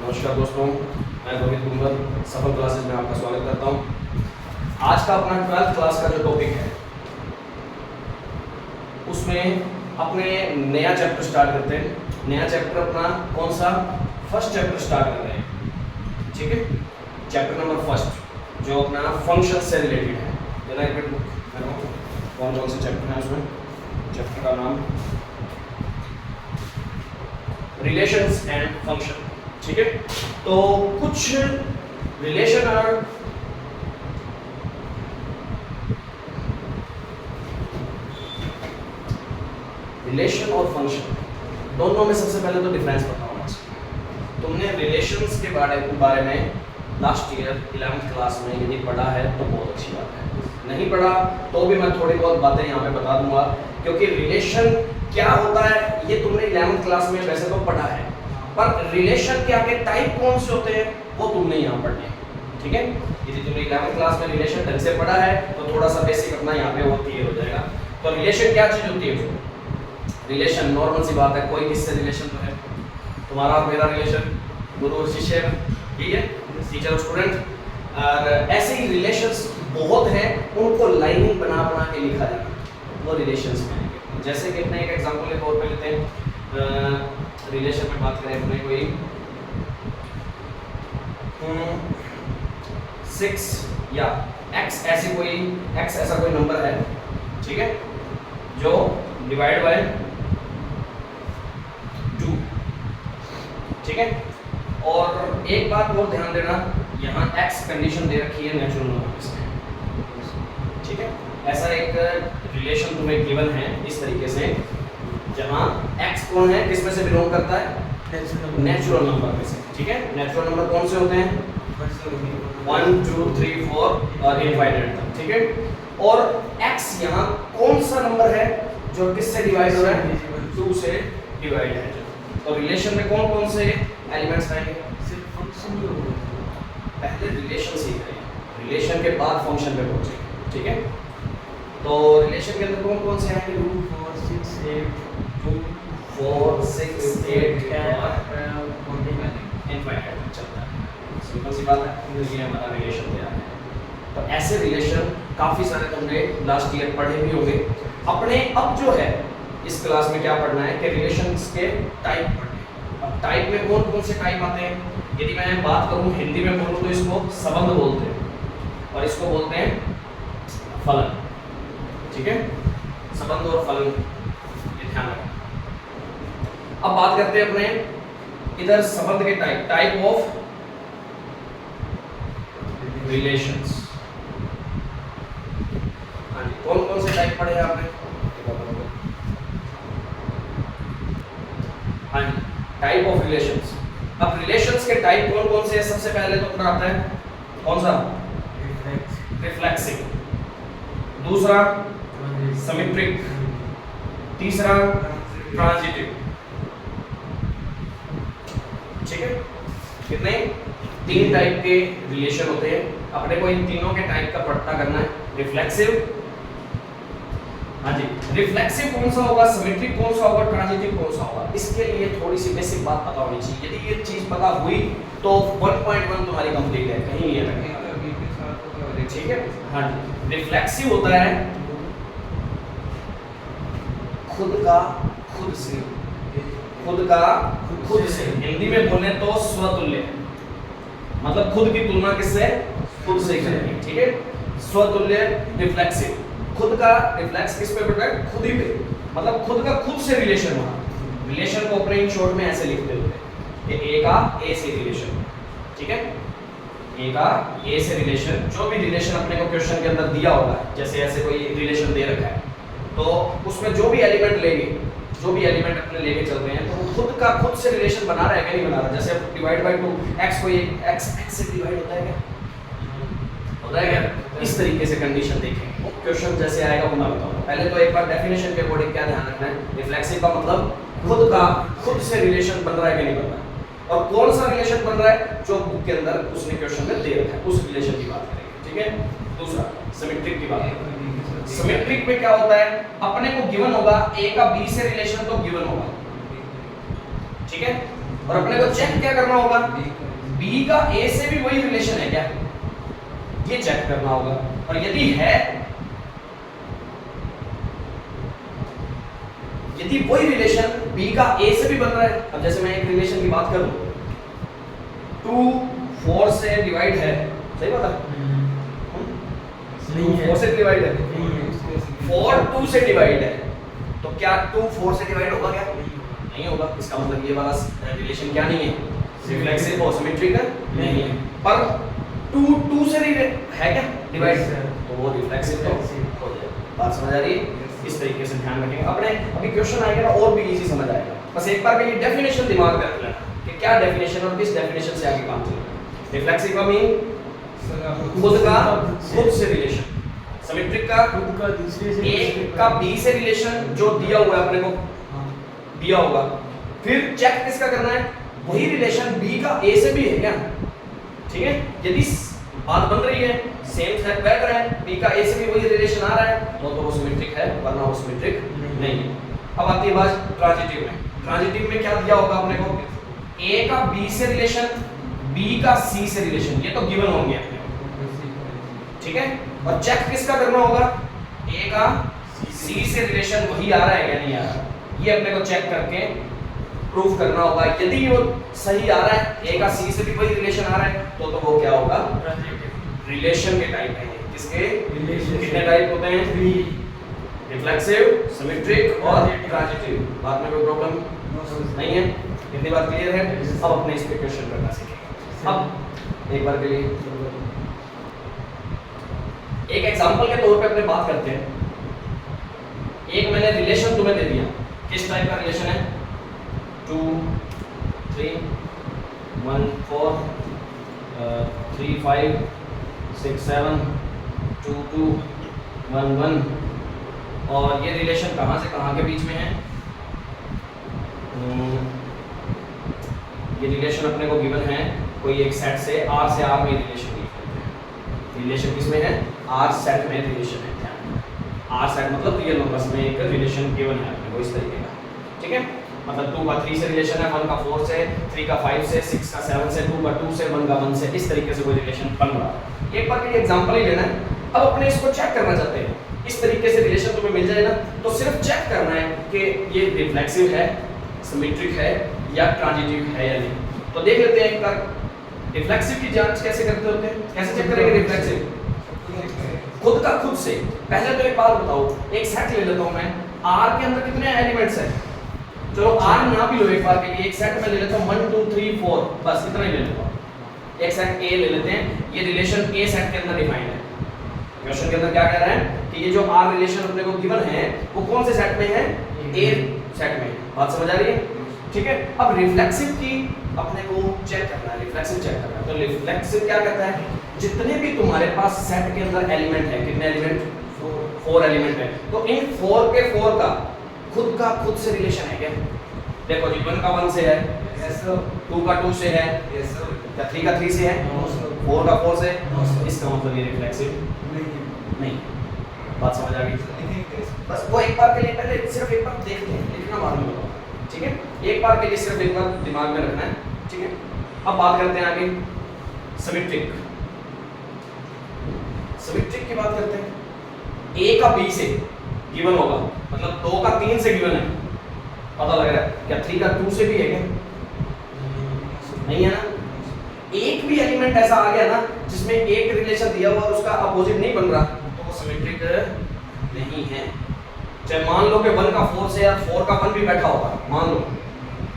नमस्कार दोस्तों, मैं रोहित कुंवर सफल क्लासेस में आपका स्वागत करता हूं। आज का अपना 12th क्लास का जो टॉपिक है उसमें अपने नया चैप्टर स्टार्ट करते हैं। नया चैप्टर अपना कौन सा? फर्स्ट चैप्टर स्टार्ट कर रहे हैं, ठीक है। चैप्टर नंबर फर्स्ट जो अपना फंक्शन से रिलेटेड है। जरा एक मिनट, कौन कौन से चैप्टर हैं उसमें? चैप्टर का नाम रिलेशंस एंड फंक्शन, ठीक है। तो कुछ रिलेशन और फंक्शन दोनों में सबसे पहले तो डिफरेंस पता होना चाहिए। तुमने रिलेशंस के बारे में लास्ट ईयर 11th क्लास में यदि पढ़ा है तो बहुत अच्छी बात है, नहीं पढ़ा तो भी मैं थोड़ी बहुत बातें यहाँ पे बता दूंगा, क्योंकि रिलेशन क्या होता है ये तुमने 11th क्लास में वैसे तो पढ़ा है, पर रिलेशन के आगे टाइप कौन से होते हैं वो तुमने यहाँ पढ़ने, ठीक है। यदि तुमने 11th क्लास में रिलेशन ढंग से पढ़ा है तो थोड़ा सा बेसिक अपना यहाँ पे वो क्लियर हो जाएगा। तो रिलेशन क्या चीज होती है? रिलेशन नॉर्मल सी बात है, कोई किससे रिलेशन तो है, तुम्हारा और मेरा रिलेशन, गुरु और शिष्य, ठीक है, टीचर और स्टूडेंट। और ऐसे ही रिलेशंस बहुत हैं, उनको लाइनिंग बना बना के लिखा जाता है, वो रिलेशंस में आएंगे। जैसे कि अपने एक एग्जांपल के तौर पे लेते हैं, रिलेशन में बात करें अपने कोई 6 या x ऐसी कोई x ऐसा कोई नंबर है, ठीक है, जो डिवाइड बाय 2, ठीक है। और एक बात और ध्यान देना, यहाँ x कंडीशन दे रखी है नेचुरल नंबर से, ठीक है। ऐसा एक रिलेशन तुम्हें गिवन है इस तरीके से, जहाँ x कौन है, किस में से बिलोंग करता है? नेचुरल नंबर में से, ठीक है। नेचुरल नंबर कौन से होते हैं? 1 2 3 4 और इनफाइनाइट तक, ठीक है। और x यहाँ कौन सा नंबर है जो किससे डिवाइड हो रहा है? 2 से डिवाइड है। तो रिलेशन में कौन कौन से एलिमेंट्स आएंगे? सिर्फ फंक्शन ही होगा, पहले रिलेशन सीख रहे हैं, रिलेशन के बाद फंक्शन पे पहुंचेंगे, ठीक है। तो रिलेशन के अंदर कौन कौन से आएंगे? 2 4 6 8 2 4 6 8 और इनफाइनाइट चलता है। सिंपल सी बात है, ये हमारा रिलेशन तैयार है। तो ऐसे रिलेशन काफी सारे तुमने लास्ट ईयर पढ़े भी होंगे। अपने अब जो है इस क्लास में क्या पढ़ना है कि रिलेशंस के टाइप पढ़ने हैं। अब टाइप में कौन कौन से टाइप आते हैं? यदि मैं बात करूं हिंदी में बोलूं तो इसको संबंध बोलते हैं और इसको बोलते हैं फलन, ठीक है। संबंध और फलन, ये ध्यान रखना। अब बात करते हैं अपने इधर संबंध के टाइप ऑफ रिलेशंस। हाँ जी, कौन कौन से टाइप पढ़े हैं आपने? हाँ जी, टाइप ऑफ रिलेशंस। अब रिलेशंस के टाइप कौन कौन से हैं? सबसे पहले तो अपना आता है कौन सा? रिफ्लेक्सिव, दूसरा सिमेट्रिक, तीसरा ट्रांजिटिव, ठीक है। कितने? 3 टाइप के रिलेशन होते हैं। अपने को इन तीनों के टाइप का पता करना है। रिफ्लेक्सिव, हाँ जी, रिफ्लेक्सिव कौन सा होगा, सिमेट्रिक कौन सा होगा, ट्रांजिटिव कौन सा होगा, इसके लिए थोड़ी सी बेसिक बात पता होनी चाहिए। यदि ये चीज पता हुई तो 1.1 तुम्हारी कंप्लीट है, कहीं ये लगे, ठीक है। हाँ जी, रिफ्लेक्सिव होता है खुद का खुद से, खुद का खुद से, हिंदी में बोले तो स्वतुल्य, मतलब खुद की तुलना किससे? खुद से करेंगे, ठीक है। स्वतुल्य रिफ्लेक्सिव, खुद का रिफ्लेक्स किस पे पड़ता है? खुद ही पे, मतलब खुद का खुद से रिलेशन होना। रिलेशन को अपने इन शॉर्ट में ऐसे लिखते होते हैं कि ए का ए से रिलेशन, ठीक है। ए का ए से रिलेशन, जो भी रिलेशन अपने को क्वेश्चन के अंदर दिया होगा, जैसे ऐसे कोई रिलेशन दे रखा है तो उसमें जो भी एलिमेंट लेंगे, जो भी एलिमेंट अपने लेके चल रहे हैं, तो वो खुद का खुद से रिलेशन बना रहा है कि नहीं बना रहा। जैसे डिवाइड बाय 2, x कोई x से डिवाइड होता है क्या? होता है क्या? इस तरीके से कंडीशन देखेंगे, क्वेश्चन जैसे आएगा वो मैं बताऊंगा। पहले तो एक बार डेफिनेशन के अकॉर्डिंग क्या ध्यान रखना है? रिफ्लेक्सिव का मतलब खुद का खुद से रिलेशन बन रहा है कि नहीं बन रहा है, और कौन सा रिलेशन बन रहा है जो बुक के अंदर उसने क्वेश्चन में दे रखा है, उस रिलेशन की बात करेंगे, ठीक है। दूसरा सिमेट्रिक की बात करेंगे। सिमेट्रिक में क्या होता है? अपने को गिवन होगा a का b से रिलेशन तो गिवन होगा, ठीक है। और अपने को चेक क्या करना होगा, बी का ए से भी वही रिलेशन है क्या, ये चेक करना होगा। और यदि है, यदि वही रिलेशन बी का ए से भी बन रहा है, अब जैसे मैं एक रिलेशन की बात करूं, 2 4 से डिवाइड है, सही बात है, 4 से डिवाइड है, 4 2 से डिवाइड है, तो क्या 2 4 से डिवाइड होगा क्या, नहीं होगा। इसका मतलब ये वाला रिलेशन क्या नहीं है, रिफ्लेक्सिव और सिमेट्रिकल नहीं है। पर 2 2 से है क्या डिवाइड, तो वो रिफ्लेक्सिव तो हो जाएगा। बात समझ आ रही है, इस तरीके से ध्यान रखेंगे। अपने अभी क्वेश्चन आएगा ना और भी इजी समझ आएगा, बस एक बार के लिए डेफिनेशन दिमाग में रख लेना कि क्या डेफिनेशन और किस डेफिनेशन से आगे काम चलेगा। रिफ्लेक्सिव का मीन खुद का खुद से रिलेशन, सिमेट्रिक का खुद का दूसरे से, एक का बी से रिलेशन जो दिया हुआ है अपने को, दिया होगा, फिर चेक किसका करना है, वही रिलेशन बी का ए से भी है क्या, ठीक है। यदि बात बन रही है, सेम सेट बैठ रहा है, बी का ए से भी वही रिलेशन आ रहा है, तो वो सिमेट्रिक है, वरना वो सिमेट्रिक नहीं है। अब आती है बात ट्रांजिटिव में। ट्रांजिटिव में क्या दिया होगा अपने को, ए का बी से रिलेशन, बी का सी से रिलेशन, ये तो गिवन होंगे अपने को, ठीक है। और चेक किसका करना होगा, ए का सी से रिलेशन वही आ रहा है या नहीं आ रहा, ये अपने को चेक करके प्रूफ करना होगा। यदि वो सही आ रहा है, ए का सी से भी वही रिलेशन आ रहा है, तो वो क्या होगा, रिलेशन के टाइप है। किसके रिलेशन, कितने टाइप होते हैं, 3, रिफ्लेक्सिव, सिमेट्रिक और ट्रांजिटिव। बात में कोई प्रॉब्लम नहीं है, इतनी बात क्लियर है। अब अपने इस पे क्वेश्चन करना सीखेंगे। अब एक बार के लिए एक एग्जांपल के तौर पे अपने बात करते हैं। एक मैंने रिलेशन तुम्हें दे दिया, किस टाइप का रिलेशन है, 2 3 1 4 3 5 6 7 2 2 1 1, और ये रिलेशन कहाँ से कहाँ के बीच में है, ये रिलेशन अपने को गिवन है कोई एक सेट से, आर से आर में रिलेशन रिलेशन किसमें है, आर सेट में रिलेशन है। ध्यान, आर सेट मतलब रियल नंबर्स में एक रिलेशन गिवन है अपने को इस तरीके का, ठीक है। मतलब 2 का 3 से रिलेशन है, 1 का 4 से, 3 का 5 से, 6 का 7 से, 2 का 2 से, 1 का 1 से, इस तरीके से कोई रिलेशन बन रहा है। एक बार के लिए एग्जांपल ही लेना है। अब अपने इसको चेक करना चाहते हैं, इस तरीके से रिलेशन तुम्हें मिल जाए ना, तो सिर्फ चेक करना है कि ये रिफ्लेक्सिव है, सिमेट्रिक है या ट्रांजिटिव है या नहीं। तो देख लेते हैं एक बार रिफ्लेक्सिव की जांच कैसे करते होते हैं, कैसे चेक करेंगे रिफ्लेक्सिव, खुद का खुद से। पहले तो एक बात बताओ, एक सेट ले लेता हूं मैं, आर के अंदर कितने एलिमेंट्स हैं, चलो आर ना भी लो एक बार के लिए, एक सेट में ले लेता हूं 1 2 3 4, बस इतना ही ले लेता हूं। एक सेट ए ले लेते हैं, ये रिलेशन ए सेट के अंदर डिफाइंड है। क्वेश्चन के अंदर क्या कह रहा है कि ये जो आर रिलेशन अपने को गिवन है वो कौन से सेट में है, ए सेट में। बात समझ आ रही है, ठीक है। अब रिफ्लेक्सिव की अपने को चेक करना है, रिफ्लेक्सिव चेक करना है। तो रिफ्लेक्सिव क्या कहता है, जितने भी तुम्हारे पास सेट के अंदर एलिमेंट है, कितने एलिमेंट, 4 एलिमेंट है, तो इन 4 के 4 का खुद से रिलेशन है क्या। देखो जी 1 का 1 से है, 2 का 2 से है, या 3 का 3 से है, 4 का 4 से, इसका मतलब ये रिफ्लेक्सिव नहीं। बात समझ आ गई, बस वो एक बार के लिए पहले सिर्फ एक बार देख लें, लिखना मालूम होगा, ठीक है। एक बार के लिए सिर्फ एक बार दिमाग में रखना है, ठीक है। अब बात करते हैं आगे सिमेट्रिक। सिमेट्रिक की बात करते हैं। ए का बी से गिवन होगा, मतलब 2 का 3 से गिवन है, पता लग रहा है क्या 3 का 2 से भी है क्या, नहीं है ना। एक भी एलिमेंट ऐसा आ गया ना जिसमें एक रिलेशन दिया हुआ और उसका अपोजिट नहीं बन रहा, तो वो सिमेट्रिक नहीं है। चाहे मान लो कि 1 का 4 से या 4 का 1 भी बैठा होगा, मान लो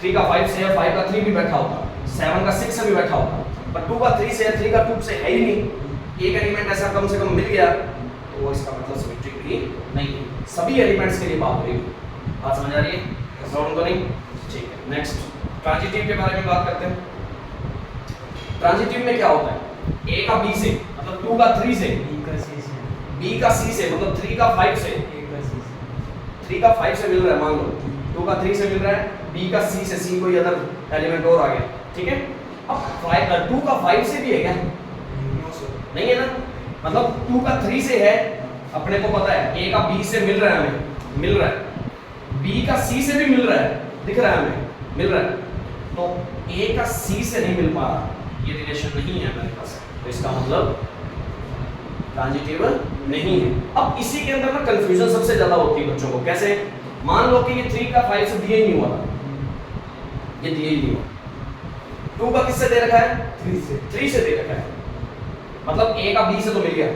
3 का 5 से या 5 का 3 भी बैठा होगा, 7 का 6 से भी बैठा होगा, पर 2 का 3 से या 3 का 2 से है ही नहीं। एक एलिमेंट ऐसा कम से कम मिल गया तो वो इसका मतलब सिमेट्रिक भी नहीं है। सभी एलिमेंट्स के लिए बात हो रही है, बात समझ आ रही है, प्रॉब्लम तो नहीं, ठीक है। नेक्स्ट ट्रांजिटिव के बारे में बात करते हैं। ट्रांजिटिव में क्या होता है, ए का बी से मतलब 2 का 3 से, बी का सी से मतलब 3 का 5 से, 3 का 5 से मिल रहा है, मान लो 2 का 3 से मिल रहा है, बी का सी से, सी कोई अदर एलिमेंट और आ गया, ठीक है। अब 2 का 5 से भी है क्या, नहीं है ना। मतलब 2 का 3 से है, अपने को पता है ए का बी से मिल रहा है, हमें मिल रहा है, बी का सी से भी मिल रहा है, दिख रहा है हमें, मिल रहा है, तो तो ए का सी से नहीं मिल पा रहा, ये रिलेशन नहीं है मेरे पास, तो इसका मतलब ट्रांजिटिव नहीं है। अब इसी के अंदर ना कंफ्यूजन सबसे ज्यादा होती है बच्चों को। कैसे? मान लो कि ये 3 का 5 से दिया ही नहीं हुआ, ये दिया ही नहीं हुआ। 2 का किससे दे रखा है? 3 से दे रखा है, मतलब ए का बी से तो मिल गया,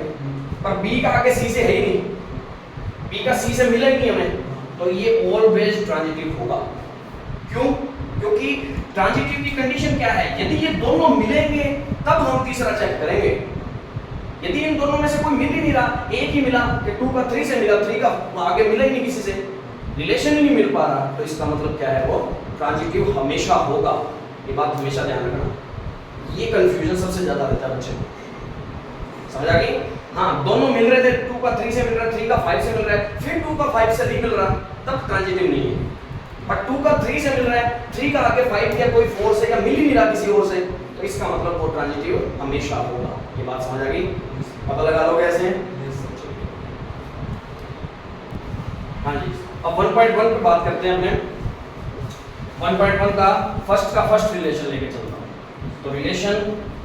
पर बी का आगे सी से है ही नहीं, बी का सी से मिला ही नहीं हमें, तो ये ऑलवेज ट्रांजिटिव होगा। क्यों? क्योंकि ट्रांजिटिव की कंडीशन क्या है? यदि ये दोनों मिलेंगे तब हम तीसरा चेक करेंगे। यदि इन दोनों में से कोई मिल ही नहीं रहा, एक ही मिला कि 2 का 3 से मिला, 3 का आगे मिला ही नहीं किसी से, रिलेशन ही नहीं मिल पा रहा, तो इसका मतलब क्या है? वो ट्रांजिटिव हमेशा होगा। ये बात हमेशा ध्यान रखना, ये कंफ्यूजन सबसे ज्यादा रहता है बच्चे को। समझ आ गई? हाँ, दोनों मिल रहे थे, 2 का 3 से मिल रहा है, 3 का 5 से मिल रहा है, फिर 2 का 5 से नहीं मिल रहा, तब ट्रांजिटिव नहीं है। पर 2 का 3 से मिल रहा है, 3 का आगे 5 या कोई 4 से या मिल ही नहीं रहा किसी और से, तो इसका मतलब वो ट्रांजिटिव हमेशा होगा। ये बात समझ आ गई? पता लगा लो कैसे? हाँ जी, अब 1.1 पे बात करते हैं अपने। 1.1 का फर्स्ट रिलेशन लेके चलता हूँ। तो रिलेशन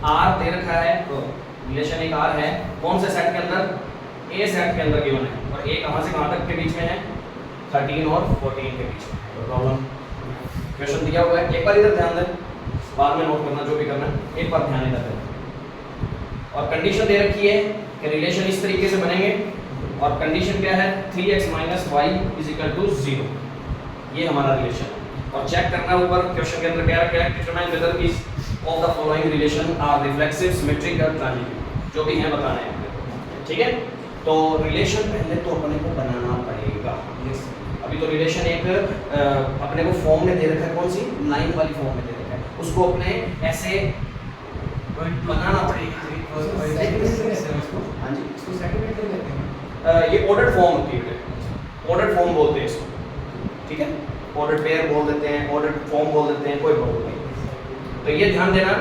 R दे रखा है, तो रिलेशन एक R है, कौन से सेट के अंदर? A सेट के अंदर गिवन है, और A कहाँ से कहाँ तक के बीच में है? 13 और 14 के बीच में। तो प्रॉब्लम क्वेश्चन दिया हुआ है, एक बार इधर ध्यान दें, बाद में नोट करना जो भी करना है, एक बार ध्यान इधर दें। और कंडीशन दे रखी है कि रिलेशन इस तरीके से बनेंगे, और कंडीशन क्या है? 3x - y = 0, ये हमारा रिलेशन है। और चेक करना ऊपर क्वेश्चन के अंदर क्या रखा है? Determine whether is of the following relation are reflexive, symmetric और ट्रांजिटिव, जो भी है बताना है। ठीक है, तो रिलेशन पहले तो अपने को बनाना पड़ेगा। अभी तो रिलेशन एक अपने को फॉर्म में दे रखा है, कौन सी? लाइन वाली फॉर्म में दे रखा है, उसको अपने ऐसे बनाना पड़ेगा। हाँ जी, इसको सेटलमेंट कहते हैं। ये ऑर्डर्ड फॉर्म होती है, ऑर्डर्ड फॉर्म बोलते हैं इसको। ठीक है, ऑर्डर्ड पेयर बोल देते हैं, ऑर्डर्ड फॉर्म बोल देते हैं, कोई प्रॉब्लम नहीं। तो ये ध्यान देना,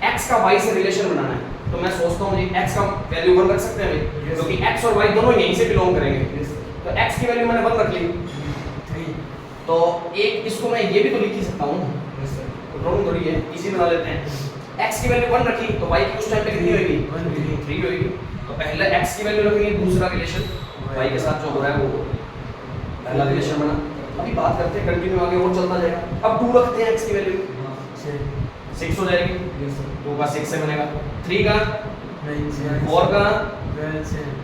x का y से रिलेशन बनाना है, तो मैं सोचता हूँ जी x का वैल्यू 1 रख सकते हैं अभी, क्योंकि x और y दोनों यहीं से बिलोंग करेंगे। तो x की वैल्यू मैंने 1 रख ली, तो एक इसको मैं ये भी तो लिख ही सकता हूँ, प्रॉब्लम थोड़ी है, इजी बना लेते हैं। x की वैल्यू 1 रखी, तो y की उस टाइम पे कितनी होगी? 3 होगी। तो पहले x की वैल्यू रखेंगे, दूसरा रिलेशन y के साथ जो हो रहा है वो पहला रिलेशन बना। अभी बात करते हैं, कंटिन्यू आगे और चलता जाएगा। अब 2 रखते हैं, x की वैल्यू 6 हो जाएगी, 2 का 6 से बनेगा, 3 का 4 का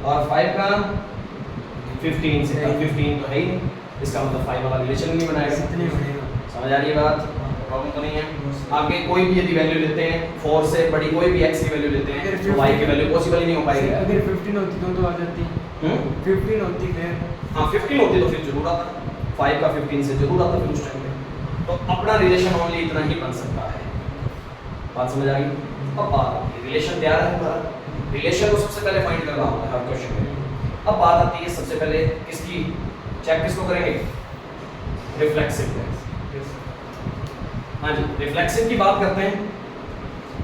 और 5 का 15 से। 15 तो है ही नहीं, इसका मतलब 5 वाला रिलेशन नहीं बनाएगा। समझ आ रही है बात? प्रॉब्लम तो नहीं है। आगे कोई भी यदि वैल्यू लेते हैं, 4 से बड़ी कोई भी x की वैल्यू लेते हैं, तो y की वैल्यू पॉसिबल ही नहीं हो पाएगी। अगर 15 होती तो आ जाती। 15 होती फिर, हाँ 15 होती तो फिर जरूर आता, 5 का 15 से जरूर आता फिर उस टाइम पे। तो अपना रिलेशन ओनली इतना ही बन सकता है। बात समझ आ गई? अब बात रिलेशन तैयार है हमारा, रिलेशन को सबसे पहले फाइंड करना होता है हर क्वेश्चन में। अब बात आती है सबसे पहले किसकी, चेक किसको करेंगे? रिफ्लेक्सिव। हाँ जी, रिफ्लेक्सिव की बात करते हैं,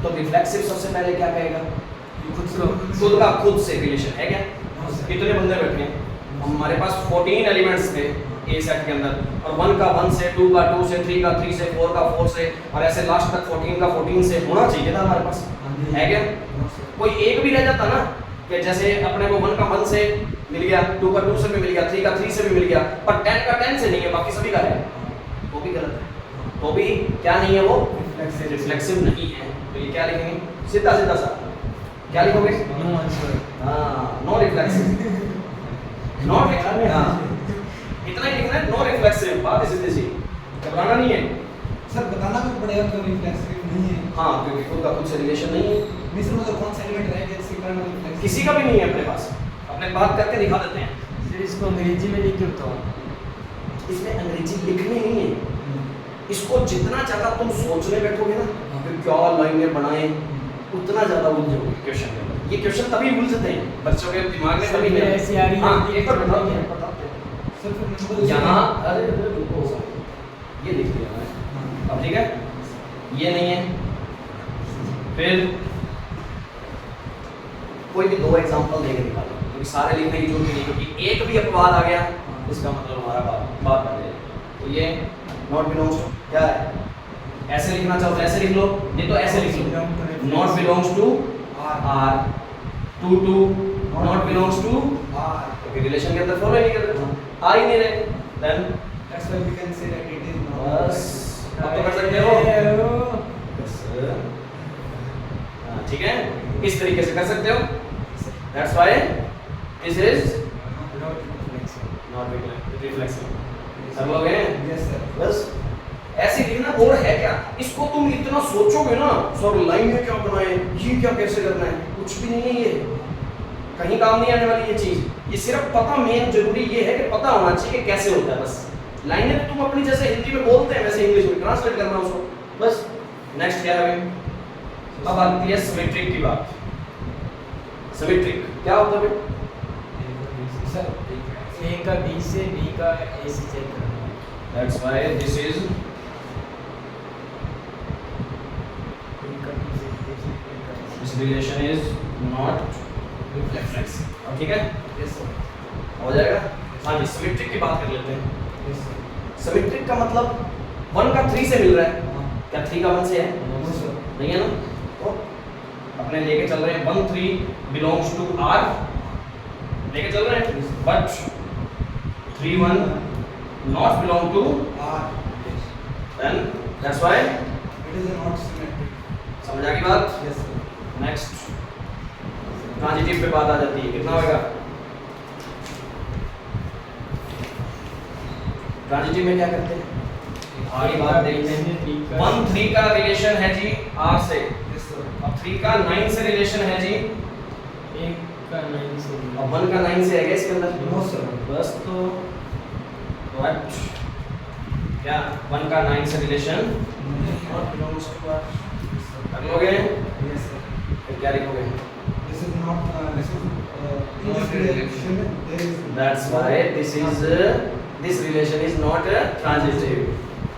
तो रिफ्लेक्सिव सबसे पहले क्या कहेगा? खुद का खुद से रिलेशन है क्या? कितने बंदे बैठे हैं, हमारे पास 14 एलिमेंट्स थे ए सेट के अंदर, और 1 का 1 से, 2 का 2 से, 3 का 3 से, 4 का 4 से, और ऐसे लास्ट तक 14 का 14 से होना चाहिए था हमारे पास, है क्या? कोई एक भी रह जाता ना, कि जैसे अपने को 1 का 1 से मिल गया, 2 का 2 से भी मिल गया, 3 का 3 से भी मिल गया, पर 10 का 10 से नहीं है, बाकी सभी का है, वो भी गलत है। तो भी क्या नहीं है, वो रिफ्लेक्सिव नहीं है। तो ये क्या लिखेंगे? सीधा सीधा सा क्या लिखोगे? No answer. हाँ, नो रिफ्लेक्सिव। नॉट, हाँ इतना ही लिखना है, नो रिफ्लेक्सिव। बात है सीधी सी, घबराना नहीं है। सर बताना भी पड़ेगा क्यों रिफ्लेक्सिव नहीं है? हाँ, क्योंकि खुद का खुद से रिलेशन नहीं है। मिस्र में तो कौन सा एलिमेंट रह गया इसके कारण रिफ्लेक्सिव? किसी का भी नहीं है अपने पास, अपने बात करके दिखा देते हैं। फिर इसको अंग्रेजी में लिख के बताओ। इसमें अंग्रेजी लिखनी नहीं है, इसको जितना ज्यादा तुम सोचने बैठोगे ना, फिर क्या लाइनें बनाए, उतना ज्यादा उलझोगे क्वेश्चन के अंदर। ये क्वेश्चन तभी उलझते हैं बच्चों के दिमाग में, तभी नहीं। ऐसी आ रही है। हाँ, एक बार बताओ सर फिर नंबर यहाँ, अरे रुको, ये लिख दिया मैंने, अब ठीक है, ये नहीं है। फिर कोई भी 2 एग्जांपल देके दिखा दो, क्योंकि सारे लिखने की जरूरत नहीं, क्योंकि एक भी अपवाद आ गया इसका मतलब हमारा बात बन जाएगी। तो ये नॉट बिलोंग्स टू क्या है? ऐसे लिखना चाहो तो ऐसे लिख लो, नहीं तो ऐसे लिख लो, not belongs to R, two not belongs to R. क्योंकि रिलेशन के अंदर फॉलो ही नहीं कर रहे, आ ही नहीं रहे, then That's why we can say that it is not. बस अब तो कर सकते हो बस, हाँ, ठीक है, इस तरीके से कर सकते हो, that's why this is not reflexive. सब लोग हैं Yes, sir. बस ऐसे लिखना, और है क्या, इसको तुम इतना सोचोगे ना सर लाइन में क्या बनाए, ये क्या कैसे करना है, कुछ भी नहीं है, ये कहीं काम नहीं आने वाली ये चीज, ये सिर्फ पता, मेन जरूरी ये है कि पता होना चाहिए कि कैसे होता है, बस लाइनें तो तुम अपनी जैसे हिंदी में बोलते हैं वैसे इंग्लिश में ट्रांसलेट करना उसको, बस। नेक्स्ट क्या है भाई, अब आती है सिमेट्रिक की बात। सिमेट्रिक क्या होता है भाई? Sir. A का B से B का A से चेक करना। That's why this is A का B से A से A का B this relation is not reflexive, ठीक है, Yes, sir. हो जाएगा। हाँ जी, सिमेट्रिक की बात कर लेते हैं। Yes, sir. सिमेट्रिक का मतलब 1 का 3 से मिल रहा है, क्या 3 का 1 से है? No, sir. नहीं है ना, तो अपने लेके चल रहे हैं 1 3 बिलोंग्स टू R, लेके चल रहे हैं, but 3 1 not belong to, R. Then that's why, It is not symmetric. समझ आ गई बात? Yes, sir. नेक्स्ट ट्रांजिटिव पे बात आ जाती है, कितना होगा? ट्रांजिटिव में क्या करते हैं, आगे बात देखते हैं। 1 3 का रिलेशन है जी R से, Yes, sir. अब 3 का 9 से रिलेशन है जी, एक का 9 से अब 1 का 9 से है क्या इसके अंदर? No, sir. बस तो व्हाट, क्या 1 का 9 से relation not belongs to R, कर लोगे? Yes, sir. फिर क्या लिखोगे? This is not. This is. In this relation, there is. That's why this relation is not transitive.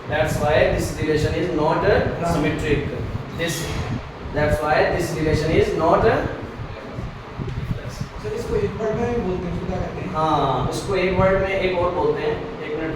That's why this relation is not symmetric. That's why this relation is not Sir, इसको एक word में भी बोलते हैं, इसको क्या कहते हैं? हाँ, इसको एक वर्ड में एक और बोलते हैं, एक मिनट